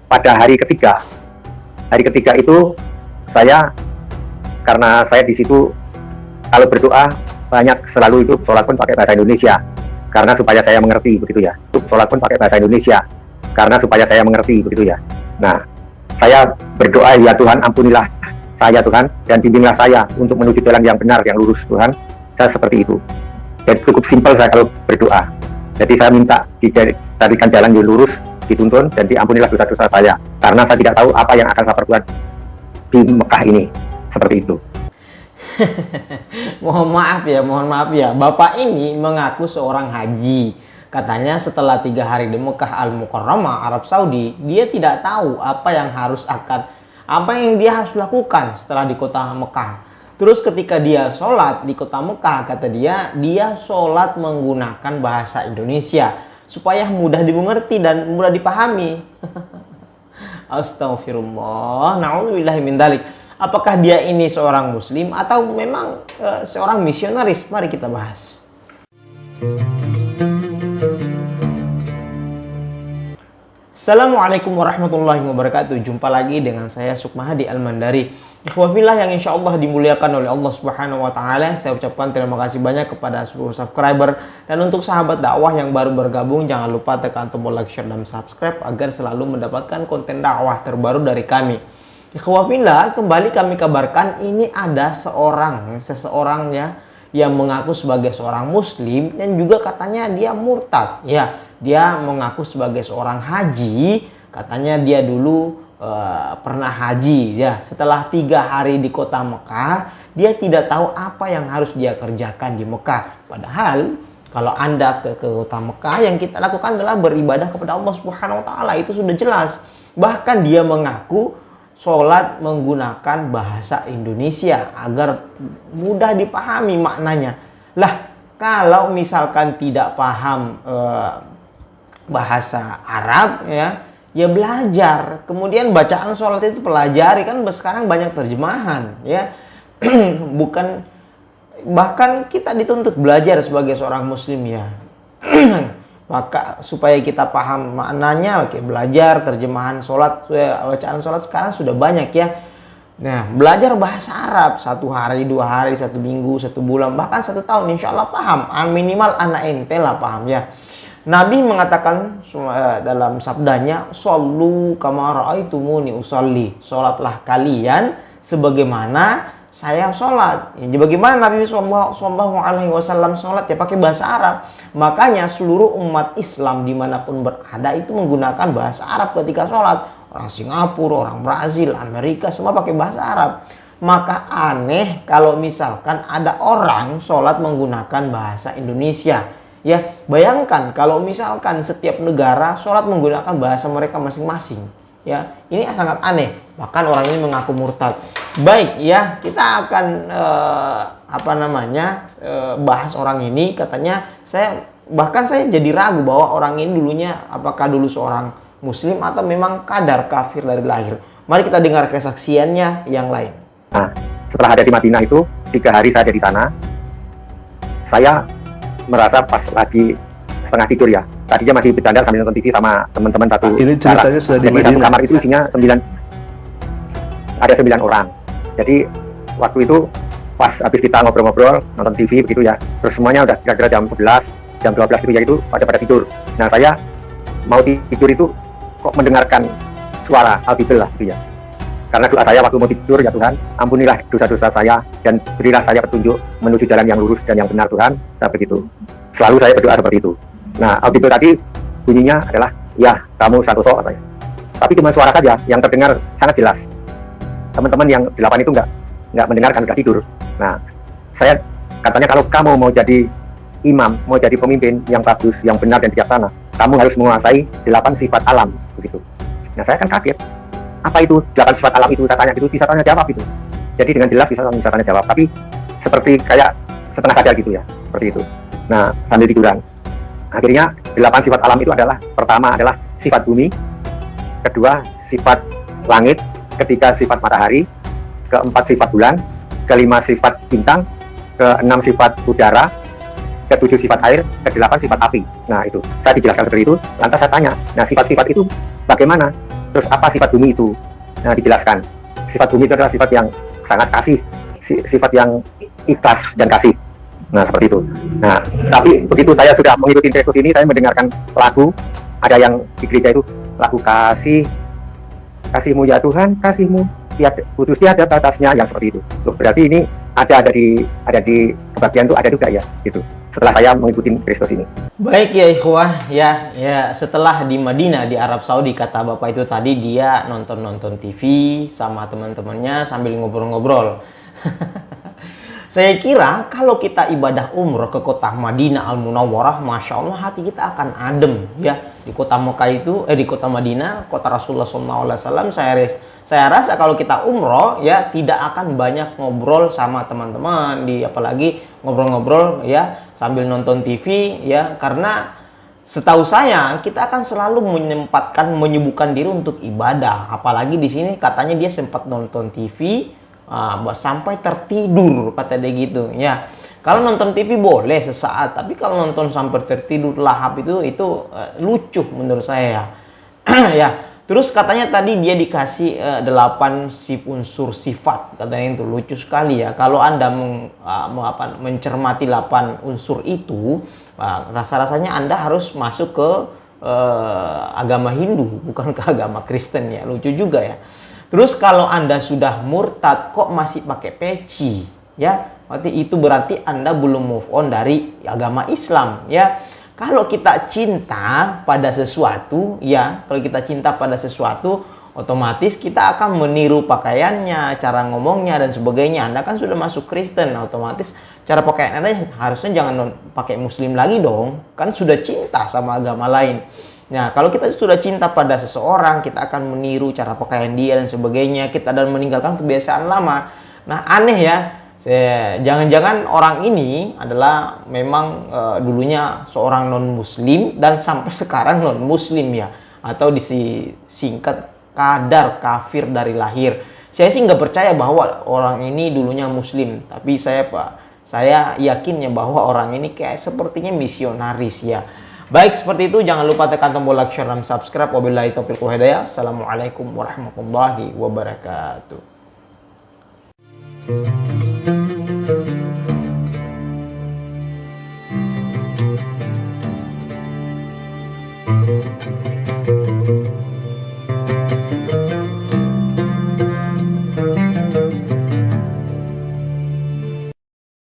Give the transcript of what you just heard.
pada hari ketiga itu saya, karena saya di situ kalau berdoa banyak selalu itu sholat pun pakai bahasa Indonesia karena supaya saya mengerti, begitu ya. Sholat pun pakai bahasa Indonesia karena supaya saya mengerti, begitu ya. Nah, saya berdoa, ya Tuhan, ampunilah saya Tuhan, dan bimbinglah saya untuk menuju jalan yang benar, yang lurus Tuhan. Saya seperti itu. Jadi cukup simpel saya kalau berdoa. Jadi saya minta dicarikan jalan yang lurus, dituntun, dan diampunilah dosa-dosa saya, karena saya tidak tahu apa yang akan saya perbuat di Mekah ini. Seperti itu. Mohon maaf ya. Bapak ini mengaku seorang haji. Katanya setelah 3 hari di Mekah Al-Mukarramah, Arab Saudi, dia tidak tahu apa yang dia harus lakukan setelah di kota Mekah. Terus ketika dia sholat di kota Mekah, kata dia sholat menggunakan bahasa Indonesia supaya mudah dimengerti dan mudah dipahami. Astagfirullah, na'udzubillahi min dzalik. Apakah dia ini seorang muslim atau memang seorang misionaris? Mari kita bahas. Assalamualaikum warahmatullahi wabarakatuh. Jumpa lagi dengan saya Sukmahadi Al-Mandari. Ikhwafillah yang insya Allah dimuliakan oleh Allah Subhanahu wa Ta'ala. Saya ucapkan terima kasih banyak kepada seluruh subscriber. Dan untuk sahabat dakwah yang baru bergabung, jangan lupa tekan tombol like, share, dan subscribe agar selalu mendapatkan konten dakwah terbaru dari kami. Ikhwafillah, kembali kami kabarkan ini ada seseorang ya yang mengaku sebagai seorang muslim dan juga katanya dia murtad. Ya, dia mengaku sebagai seorang haji, katanya dia dulu pernah haji ya. Setelah 3 hari di kota Mekah, dia tidak tahu apa yang harus dia kerjakan di Mekah. Padahal kalau Anda ke kota Mekah, yang kita lakukan adalah beribadah kepada Allah Subhanahu wa Ta'ala, itu sudah jelas. Bahkan dia mengaku sholat menggunakan bahasa Indonesia agar mudah dipahami maknanya. Lah, kalau misalkan tidak paham bahasa Arab ya belajar. Kemudian bacaan sholat itu pelajari, kan sekarang banyak terjemahan ya. Bahkan kita dituntut belajar sebagai seorang muslim ya. Maka supaya kita paham maknanya, belajar terjemahan sholat, bacaan sholat sekarang sudah banyak ya. Nah, belajar bahasa Arab 1 hari, 2 hari, 1 minggu, 1 bulan, bahkan 1 tahun, insya Allah paham. Minimal anak ente lah paham ya. Nabi mengatakan dalam sabdanya, "Shollu kama ra'aitumuni usolli." Sholatlah kalian sebagaimana saya sholat. Ya, bagaimana Nabi Sallallahu Alaihi Wasallam sholat? Ya pakai bahasa Arab. Makanya seluruh umat Islam dimanapun berada itu menggunakan bahasa Arab ketika sholat. Orang Singapura, orang Brazil, Amerika, semua pakai bahasa Arab. Maka aneh kalau misalkan ada orang sholat menggunakan bahasa Indonesia. Ya, bayangkan kalau misalkan setiap negara sholat menggunakan bahasa mereka masing-masing. Ya, ini sangat aneh. Bahkan orang ini mengaku murtad. Baik ya, kita akan bahas orang ini. Katanya saya jadi ragu bahwa orang ini dulunya apakah dulu seorang muslim atau memang kadar kafir dari lahir. Mari kita dengar kesaksiannya yang lain. Nah, setelah ada di Madinah itu 3 hari saya ada di sana. Saya merasa pas lagi setengah tidur ya. Tadinya masih bercanda sambil nonton TV sama teman-teman satu. Ini ceritanya sudah di Madinah. Satu kamar itu isinya 9 orang. Jadi waktu itu pas habis kita ngobrol-ngobrol, nonton TV begitu ya. Terus semuanya udah kira-kira jam 11, jam 12 gitu ya, itu pada tidur. Nah, saya mau tidur itu kok mendengarkan suara audible lah gitu ya. Karena doa saya waktu mau tidur, ya Tuhan, ampunilah dosa-dosa saya dan berilah saya petunjuk menuju jalan yang lurus dan yang benar Tuhan. Nah, begitu. Selalu saya berdoa seperti itu. Nah, audible tadi bunyinya adalah, "Ya, kamu Santoso," katanya. Tapi cuma suara saja yang terdengar sangat jelas. Teman-teman yang 8 itu nggak mendengarkan, udah tidur. Nah, saya katanya kalau kamu mau jadi imam, mau jadi pemimpin yang bagus, yang benar dan bijaksana, kamu harus menguasai 8 sifat alam, begitu. Nah, saya kan kaget. Apa itu 8 sifat alam itu? Saya tanya gitu, bisa tanya jawab itu. Jadi dengan jelas bisa tanya jawab, tapi seperti kayak setengah sadar gitu ya, seperti itu. Nah, sambil tiduran. Akhirnya 8 sifat alam itu adalah, pertama adalah sifat bumi, kedua sifat langit, ketiga sifat matahari, keempat sifat bulan, kelima sifat bintang, keenam sifat udara, ketujuh sifat air, kedelapan sifat api. Nah, itu saya dijelaskan seperti itu. Lantas saya tanya, nah sifat-sifat itu bagaimana Terus apa sifat bumi itu? Nah, dijelaskan. Sifat bumi itu adalah sifat yang sangat kasih, sifat yang ikhlas dan kasih. Nah, seperti itu. Nah, tapi begitu saya sudah mengikuti Kristus ini, saya mendengarkan lagu, ada yang di gereja itu lagu kasihmu ya Tuhan, kasihmu putus tiada batasnya, yang seperti itu. Loh, berarti ini ada di kebagian itu ada juga ya, gitu. Setelah saya mengikuti Kristus ini. Baik ya ikhwah, ya setelah di Madinah di Arab Saudi, kata Bapak itu tadi dia nonton TV sama teman-temannya sambil ngobrol-ngobrol. Saya kira kalau kita ibadah umroh ke kota Madinah Al-Munawwarah, Masya Allah hati kita akan adem ya. Di kota Mekah itu, di kota Madinah, kota Rasulullah SAW, saya rasa kalau kita umroh ya tidak akan banyak ngobrol sama teman-teman, apalagi ngobrol-ngobrol ya sambil nonton TV ya, karena setahu saya kita akan selalu menyibukkan diri untuk ibadah. Apalagi di sini katanya dia sempat nonton TV sampai tertidur, kata dia gitu ya. Kalau nonton TV boleh sesaat, tapi kalau nonton sampai tertidur lahap itu lucu menurut saya ya. Terus katanya tadi dia dikasih 8 unsur sifat, katanya itu lucu sekali ya. Kalau Anda mencermati 8 unsur itu, rasa-rasanya Anda harus masuk ke agama Hindu, bukan ke agama Kristen ya. Lucu juga ya. Terus kalau Anda sudah murtad kok masih pakai peci ya, berarti Anda belum move on dari agama Islam ya. Kalau kita cinta pada sesuatu ya, otomatis kita akan meniru pakaiannya, cara ngomongnya dan sebagainya. Anda kan sudah masuk Kristen, otomatis cara pakaian Anda harusnya jangan pakai Muslim lagi dong, kan sudah cinta sama agama lain. Nah, kalau kita sudah cinta pada seseorang, kita akan meniru cara pakaian dia dan sebagainya. Kita dan meninggalkan kebiasaan lama. Nah, aneh ya. Jangan-jangan orang ini adalah memang dulunya seorang non-muslim dan sampai sekarang non-muslim ya. Atau disingkat kadar kafir dari lahir. Saya sih nggak percaya bahwa orang ini dulunya muslim. Tapi saya yakinnya bahwa orang ini kayak sepertinya misionaris ya. Baik, seperti itu. Jangan lupa tekan tombol like, share, dan subscribe. Wabillahi taufiq wal hidayah. Assalamualaikum warahmatullahi wabarakatuh.